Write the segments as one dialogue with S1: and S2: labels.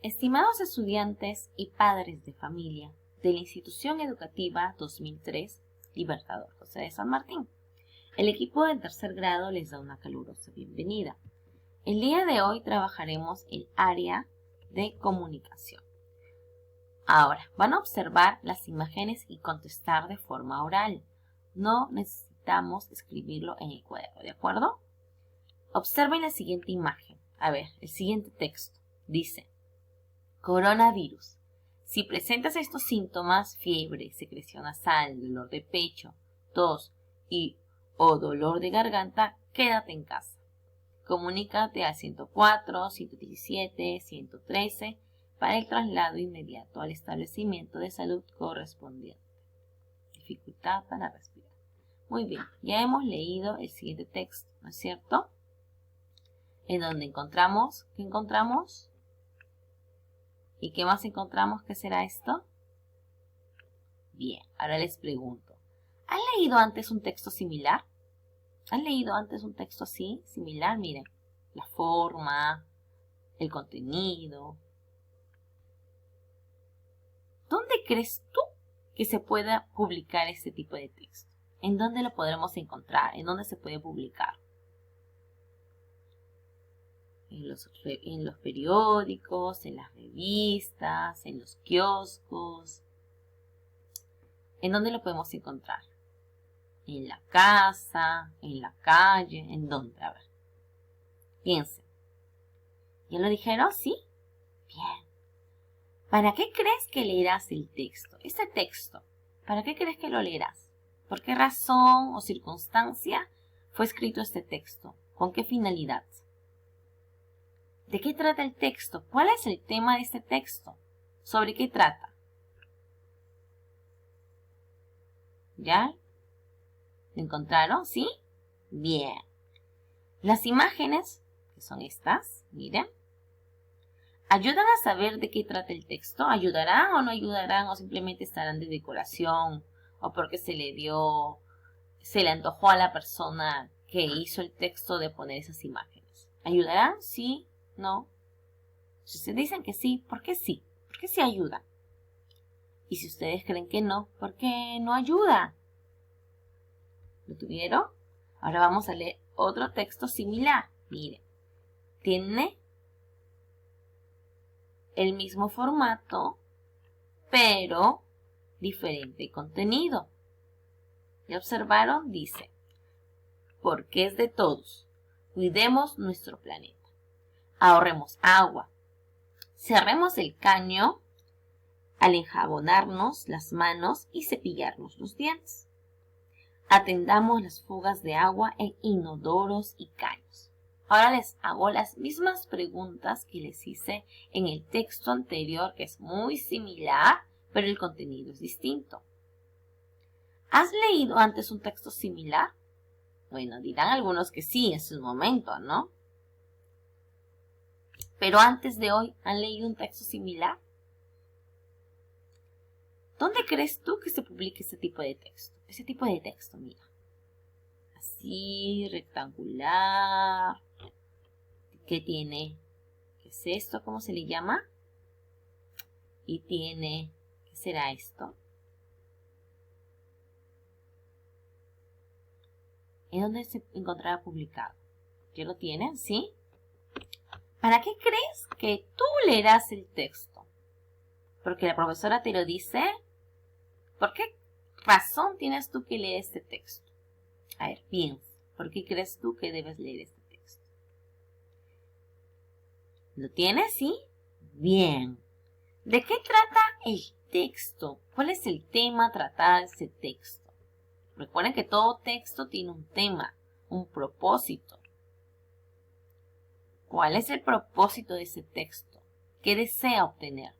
S1: Estimados estudiantes y padres de familia de la Institución Educativa 2003 Libertador José de San Martín, el equipo de tercer grado les da una calurosa bienvenida. El día de hoy trabajaremos el área de comunicación. Ahora, van a observar las imágenes y contestar de forma oral. No necesitamos escribirlo en el cuaderno, ¿de acuerdo? Observen la siguiente imagen. A ver, el siguiente texto dice: coronavirus. Si presentas estos síntomas, fiebre, secreción nasal, dolor de pecho, tos o dolor de garganta, quédate en casa. Comunícate al 104, 117, 113 para el traslado inmediato al establecimiento de salud correspondiente. Dificultad para respirar. Muy bien, ya hemos leído el siguiente texto, ¿no es cierto? En donde encontramos, ¿qué encontramos? ¿Y qué más encontramos? ¿Qué será esto? Bien, ahora les pregunto, ¿han leído antes un texto similar? ¿Han leído antes un texto así, similar? Miren, la forma, el contenido. ¿Dónde crees tú que se pueda publicar este tipo de texto? ¿En dónde lo podremos encontrar? ¿En dónde se puede publicar? En los periódicos, en las revistas, en los kioscos. ¿En dónde lo podemos encontrar? ¿En la casa? ¿En la calle? ¿En dónde? A ver. Piensen. ¿Ya lo dijeron? ¿Sí? Bien. ¿Para qué crees que leerás el texto? Este texto, ¿para qué crees que lo leerás? ¿Por qué razón o circunstancia fue escrito este texto? ¿Con qué finalidad? ¿De qué trata el texto? ¿Cuál es el tema de este texto? ¿Sobre qué trata? ¿Ya? ¿Lo encontraron? ¿Sí? Bien. Las imágenes, que son estas, miren, ¿ayudan a saber de qué trata el texto? ¿Ayudarán o no ayudarán o simplemente estarán de decoración o porque se le antojó a la persona que hizo el texto de poner esas imágenes? ¿Ayudarán? ¿Sí? ¿No? Si ustedes dicen que sí, ¿por qué sí? ¿Por qué sí ayuda? Y si ustedes creen que no, ¿por qué no ayuda? ¿Lo tuvieron? Ahora vamos a leer otro texto similar. Miren, tiene el mismo formato, pero diferente contenido. ¿Ya observaron? Dice: porque es de todos. Cuidemos nuestro planeta. Ahorremos agua. Cerremos el caño al enjabonarnos las manos y cepillarnos los dientes. Atendamos las fugas de agua en inodoros y caños. Ahora les hago las mismas preguntas que les hice en el texto anterior, que es muy similar, pero el contenido es distinto. ¿Has leído antes un texto similar? Bueno, dirán algunos que sí en su momento, ¿no? Pero antes de hoy, ¿han leído un texto similar? ¿Dónde crees tú que se publique ese tipo de texto? Ese tipo de texto, mira. Así, rectangular. ¿Qué tiene? ¿Qué es esto? ¿Cómo se le llama? Y tiene, ¿qué será esto? ¿En dónde se encontrará publicado? ¿Ya lo tienen? ¿Sí? ¿Para qué crees que tú leerás el texto? ¿Porque la profesora te lo dice? ¿Por qué razón tienes tú que leer este texto? A ver, piensa. ¿Por qué crees tú que debes leer este texto? ¿Lo tienes? ¿Sí? Bien. ¿De qué trata el texto? ¿Cuál es el tema tratado de ese texto? Recuerden que todo texto tiene un tema, un propósito. ¿Cuál es el propósito de ese texto? ¿Qué desea obtener?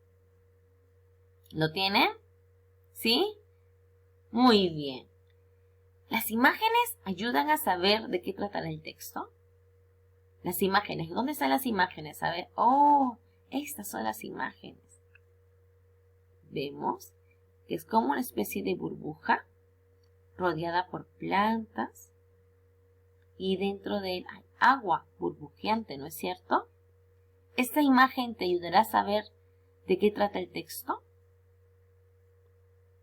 S1: ¿Lo tienen? ¿Sí? Muy bien. ¿Las imágenes ayudan a saber de qué tratará el texto? Las imágenes. ¿Dónde están las imágenes? A ver. Oh, estas son las imágenes. Vemos que es como una especie de burbuja rodeada por plantas y dentro de él hay agua burbujeante, ¿no es cierto? ¿Esta imagen te ayudará a saber de qué trata el texto?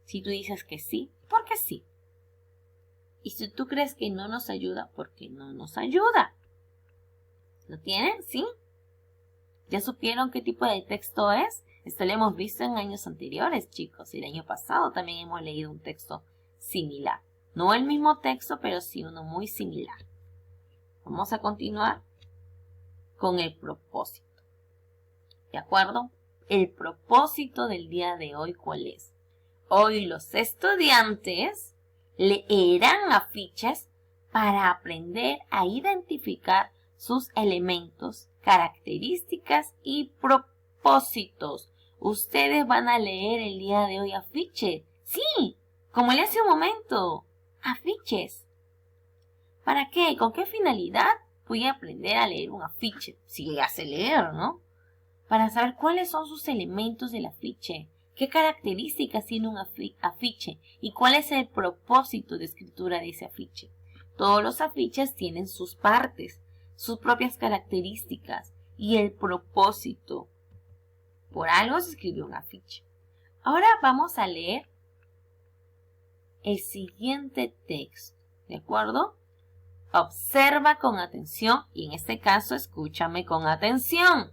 S1: Si tú dices que sí, ¿por qué sí? Y si tú crees que no nos ayuda, ¿por qué no nos ayuda? ¿Lo tienen? ¿Sí? ¿Ya supieron qué tipo de texto es? Esto lo hemos visto en años anteriores, chicos. El año pasado también hemos leído un texto similar. No el mismo texto, pero sí uno muy similar. Vamos a continuar con el propósito. ¿De acuerdo? El propósito del día de hoy, ¿cuál es? Hoy los estudiantes leerán afiches para aprender a identificar sus elementos, características y propósitos. Ustedes van a leer el día de hoy afiches. Sí, como le hace un momento. Afiches. ¿Para qué? ¿Con qué finalidad voy a aprender a leer un afiche? Si ya sé leer, ¿no? Para saber cuáles son sus elementos del afiche, qué características tiene un afiche y cuál es el propósito de escritura de ese afiche. Todos los afiches tienen sus partes, sus propias características y el propósito. Por algo se escribió un afiche. Ahora vamos a leer el siguiente texto, ¿de acuerdo? Observa con atención y en este caso escúchame con atención.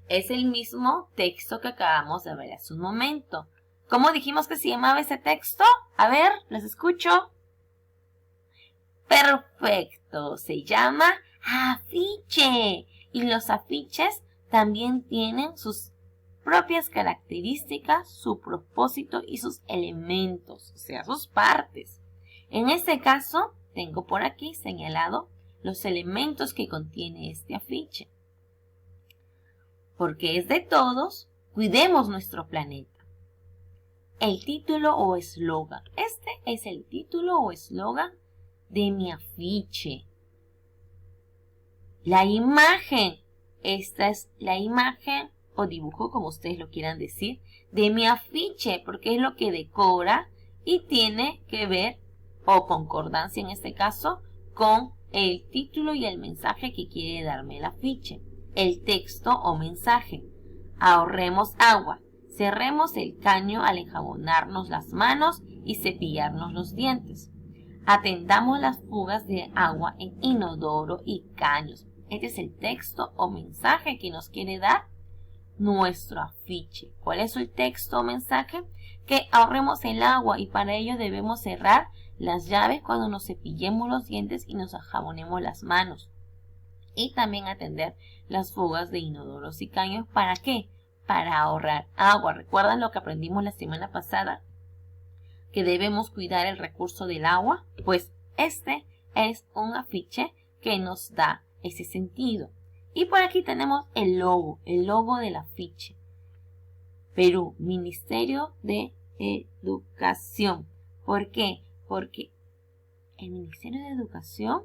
S1: Es el mismo texto que acabamos de ver hace un momento. ¿Cómo dijimos que se llamaba ese texto? A ver, les escucho. Perfecto, se llama afiche. Y los afiches también tienen sus propias características, su propósito y sus elementos, o sea, sus partes. En este caso, tengo por aquí señalado los elementos que contiene este afiche. Porque es de todos, cuidemos nuestro planeta. El título o eslogan. Este es el título o eslogan de mi afiche. La imagen. Esta es la imagen o dibujo, como ustedes lo quieran decir, de mi afiche, porque es lo que decora y tiene que ver, o concordancia en este caso, con el título y el mensaje que quiere darme el afiche. El texto o mensaje. Ahorremos agua. Cerremos el caño al enjabonarnos las manos y cepillarnos los dientes. Atendamos las fugas de agua en inodoro y caños. Este es el texto o mensaje que nos quiere dar nuestro afiche. ¿Cuál es el texto o mensaje? Que ahorremos el agua y para ello debemos cerrar las llaves cuando nos cepillemos los dientes y nos enjabonemos las manos. Y también atender las fugas de inodoros y caños. ¿Para qué? Para ahorrar agua. ¿Recuerdan lo que aprendimos la semana pasada? Que debemos cuidar el recurso del agua. Pues este es un afiche que nos da ese sentido. Y por aquí tenemos el logo del afiche. Perú, Ministerio de Educación. ¿Por qué? Porque el Ministerio de Educación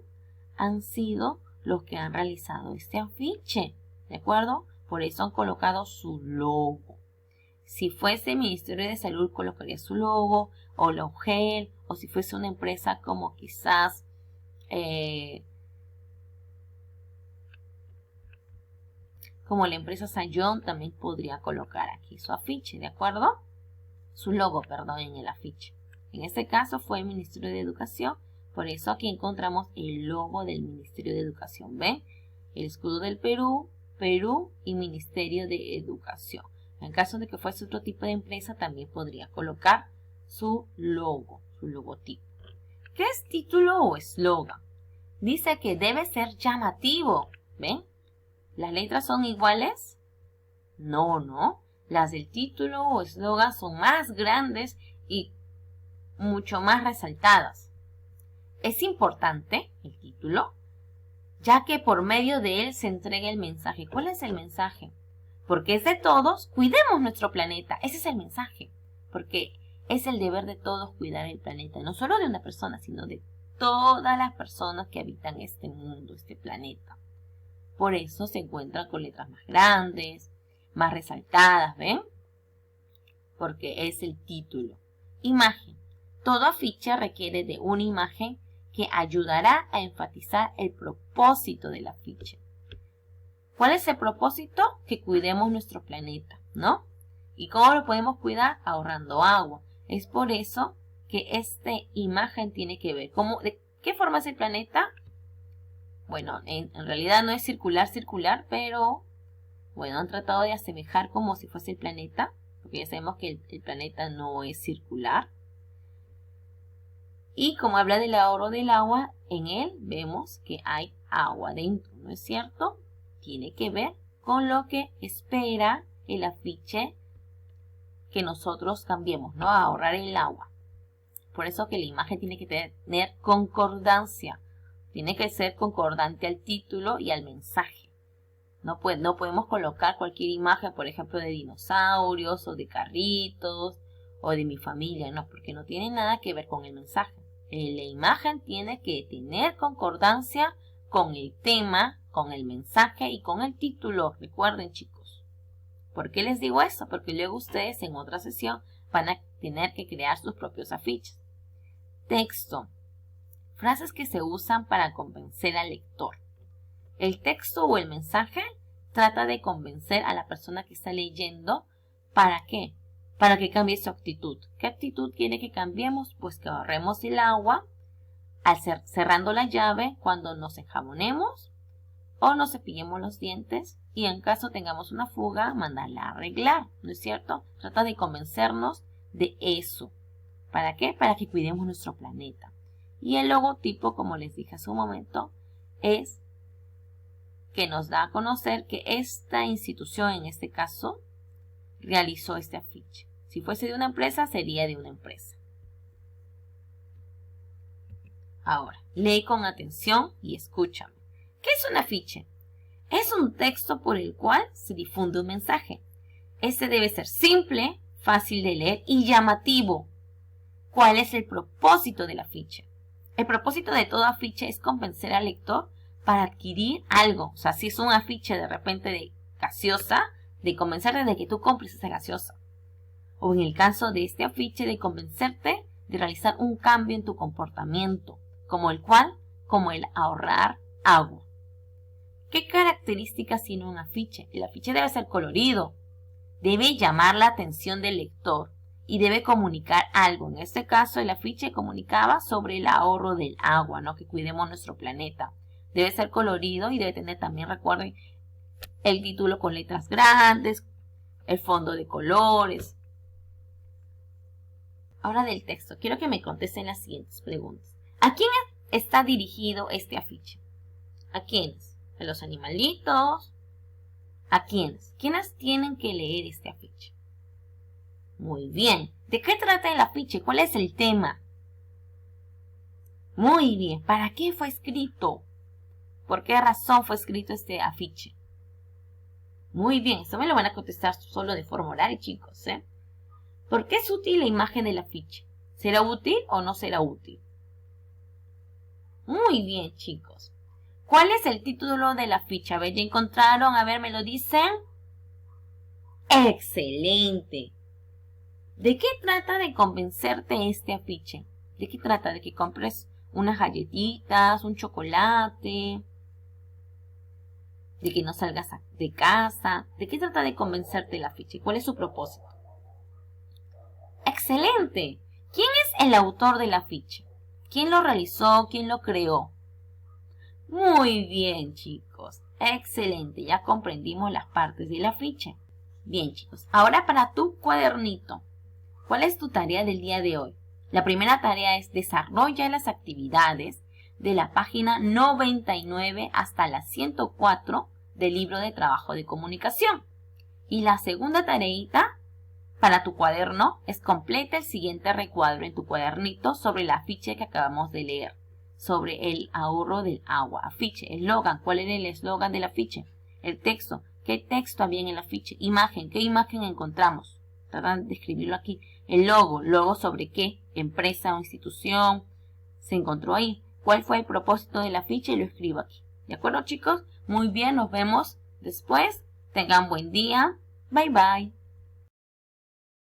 S1: han sido los que han realizado este afiche, ¿de acuerdo? Por eso han colocado su logo. Si fuese el Ministerio de Salud colocaría su logo, o la UGEL, o si fuese una empresa como quizás como la empresa Sayón también podría colocar aquí su afiche, ¿de acuerdo? Su logo, perdón, en el afiche. En este caso fue el Ministerio de Educación. Por eso aquí encontramos el logo del Ministerio de Educación. ¿Ven? El escudo del Perú, Perú y Ministerio de Educación. En caso de que fuese otro tipo de empresa, también podría colocar su logo, su logotipo. ¿Qué es título o eslogan? Dice que debe ser llamativo. ¿Ven? ¿Las letras son iguales? No, no. Las del título o eslogan son más grandes y mucho más resaltadas. Es importante el título, ya que por medio de él se entrega el mensaje. ¿Cuál es el mensaje? Porque es de todos, cuidemos nuestro planeta. Ese es el mensaje. Porque es el deber de todos cuidar el planeta. No solo de una persona, sino de todas las personas que habitan este mundo, este planeta. Por eso se encuentran con letras más grandes, más resaltadas, ¿ven? Porque es el título. Imagen. Todo afiche requiere de una imagen que ayudará a enfatizar el propósito del afiche. ¿Cuál es el propósito? Que cuidemos nuestro planeta, ¿no? ¿Y cómo lo podemos cuidar? Ahorrando agua. Es por eso que esta imagen tiene que ver. ¿De qué forma es el planeta? Bueno, en realidad no es circular, pero bueno, han tratado de asemejar como si fuese el planeta, porque ya sabemos que el planeta no es circular. Y como habla del ahorro del agua, en él vemos que hay agua dentro, ¿no es cierto? Tiene que ver con lo que espera el afiche que nosotros cambiemos, ¿no? A ahorrar el agua. Por eso que la imagen tiene que tener concordancia. Tiene que ser concordante al título y al mensaje. No podemos colocar cualquier imagen, por ejemplo, de dinosaurios o de carritos o de mi familia, no, porque no tiene nada que ver con el mensaje. La imagen tiene que tener concordancia con el tema, con el mensaje y con el título. Recuerden, chicos. ¿Por qué les digo eso? Porque luego ustedes en otra sesión van a tener que crear sus propios afiches. Texto. Frases que se usan para convencer al lector. El texto o el mensaje trata de convencer a la persona que está leyendo. ¿Para qué? Para que cambie su actitud. ¿Qué actitud quiere que cambiemos? Pues que ahorremos el agua cerrando la llave cuando nos enjabonemos o nos cepillemos los dientes y en caso tengamos una fuga, mandarla a arreglar, ¿no es cierto? Trata de convencernos de eso. ¿Para qué? Para que cuidemos nuestro planeta. Y el logotipo, como les dije hace un momento, es que nos da a conocer que esta institución, en este caso, realizó este afiche. Si fuese de una empresa, sería de una empresa. Ahora, lee con atención y escúchame. ¿Qué es un afiche? Es un texto por el cual se difunde un mensaje. Este debe ser simple, fácil de leer y llamativo. ¿Cuál es el propósito del afiche? El propósito de todo afiche es convencer al lector para adquirir algo. O sea, si es un afiche de repente de gaseosa, de convencerte de que tú compres esa gaseosa. O en el caso de este afiche, de convencerte de realizar un cambio en tu comportamiento, como el ahorrar agua. ¿Qué características tiene un afiche? El afiche debe ser colorido, debe llamar la atención del lector y debe comunicar algo. En este caso, el afiche comunicaba sobre el ahorro del agua, ¿no? Que cuidemos nuestro planeta. Debe ser colorido y debe tener también, recuerden, el título con letras grandes, el fondo de colores. Ahora del texto, quiero que me contesten las siguientes preguntas. ¿A quién está dirigido este afiche? ¿A quiénes? ¿A los animalitos? ¿A quiénes? ¿Quiénes tienen que leer este afiche? Muy bien. ¿De qué trata el afiche? ¿Cuál es el tema? Muy bien. ¿Para qué fue escrito? ¿Por qué razón fue escrito este afiche? Muy bien. Esto me lo van a contestar solo de forma oral, chicos, ¿eh? ¿Por qué es útil la imagen del afiche? ¿Será útil o no será útil? Muy bien, chicos. ¿Cuál es el título de la ficha? A ver, ¿ya encontraron? A ver, ¿me lo dicen? ¡Excelente! ¿De qué trata de convencerte este afiche? ¿De qué trata? ¿De que compres unas galletitas, un chocolate? ¿De que no salgas de casa? ¿De qué trata de convencerte el afiche? ¿Cuál es su propósito? ¡Excelente! ¿Quién es el autor del afiche? ¿Quién lo realizó? ¿Quién lo creó? Muy bien, chicos. Excelente. Ya comprendimos las partes del afiche. Bien, chicos. Ahora para tu cuadernito. ¿Cuál es tu tarea del día de hoy? La primera tarea es desarrolla las actividades de la página 99 hasta la 104 del libro de trabajo de comunicación. Y la segunda tareita para tu cuaderno es completa el siguiente recuadro en tu cuadernito sobre el afiche que acabamos de leer. Sobre el ahorro del agua. Afiche, eslogan. ¿Cuál era el eslogan del afiche? El texto. ¿Qué texto había en el afiche? Imagen. ¿Qué imagen encontramos? Tratan de escribirlo aquí. El logo. ¿Logo sobre qué? Empresa o institución. Se encontró ahí. ¿Cuál fue el propósito del afiche? Y lo escribo aquí. ¿De acuerdo, chicos? Muy bien, nos vemos después. Tengan buen día. Bye, bye.